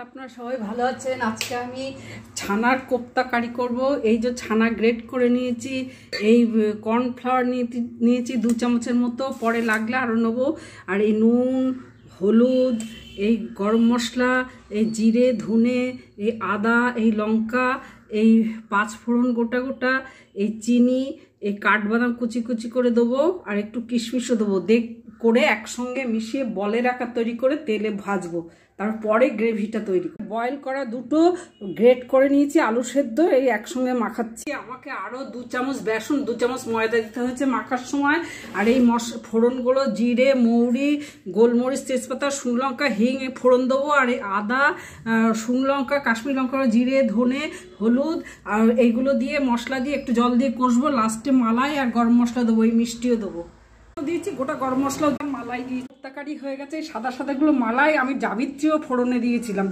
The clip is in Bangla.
আপনারা সবাই ভালো আছেন। আজকে আমি ছানার কোপ্তা কারি করব। এই যে ছানা গ্রেট করে নিয়েছি, এই কর্নফ্লাওয়ার নিয়েছি 2 চামচের মতো, পরে লাগলে আরও নেবো। আর এই নুন, হলুদ, এই গরম মশলা, এই জিরে, ধনে, এই আদা, এই লঙ্কা, এই 5 ফোড়ন গোটা গোটা, এই চিনি, এই কাঠবাদাম কুচি কুচি করে দেবো, আর একটু কিশমিশও দেবো। করে একসঙ্গে মিশিয়ে বলের আকার তৈরি করে তেলে ভাজবো। তারপরে গ্রেভিটা তৈরি বয়েল করা দুটো গ্রেট করে নিয়েছি, আলু সেদ্ধ এই একসঙ্গে মাখাচ্ছি। আমাকে আরও 2 চামচ বেসন, 2 চামচ ময়দা দিতে হয়েছে মাখার সময়। আর এই ফোড়নগুলো জিরে, মৌরি, গোলমরিচ, তেজপাতা, শুকনো লঙ্কা, হিং ফোড়ন দেবো। আর এই আদা, শুকনো লঙ্কা, কাশ্মীরি লঙ্কা, জিরে, ধনে, হলুদ আর এইগুলো দিয়ে মশলা দিয়ে একটু জল দিয়ে কষবো। লাস্টে মালাই আর গরম মশলা দেবো, এই মিষ্টিও দেবো দিয়েছি, গোটা গরম মশলা মালাই দিয়ে তরকারি হয়ে গেছে। সাদা সাদাগুলো মালাই আমি জাবিত্রীও ফোড়নে দিয়েছিলাম।